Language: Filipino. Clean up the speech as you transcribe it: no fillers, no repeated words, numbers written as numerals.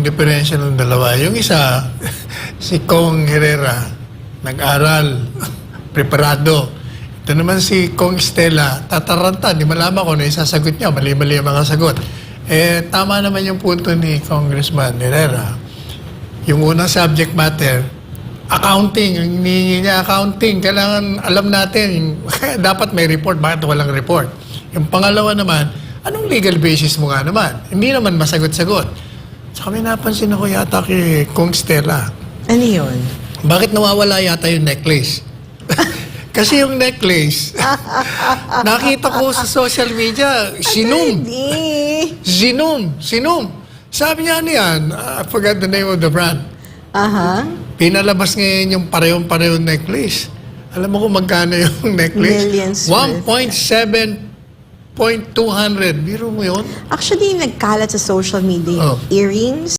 ang diferensya ng dalawa. Yung isa, si Kong Herrera, nag-aral, preparado. Ito naman si Kong Stella, tataranta, di malaman ko na isasagot niya, mali-mali ang mga sagot. Eh, tama naman yung punto ni Congressman Herrera. Yung unang subject matter, accounting, ang hinihingi niya accounting, kailangan alam natin, dapat may report, bakit walang report? Yung pangalawa naman, anong legal basis mo nga naman? Hindi naman masagot-sagot. Saka may napansin ako yata kay Kong Stella. Ano yun? Bakit nawawala yata yung necklace? Kasi yung necklace, nakita ko sa social media, sinum. Sinum. Sabi niya, ano yan? I forgot the name of the brand. Aha. Pinalabas ngayon yung parehong-parehong necklace. Alam mo kung magkano yung necklace? Millions worth. 1.7.200. Biro mo yun? Actually, nagkalat sa social media yung earrings.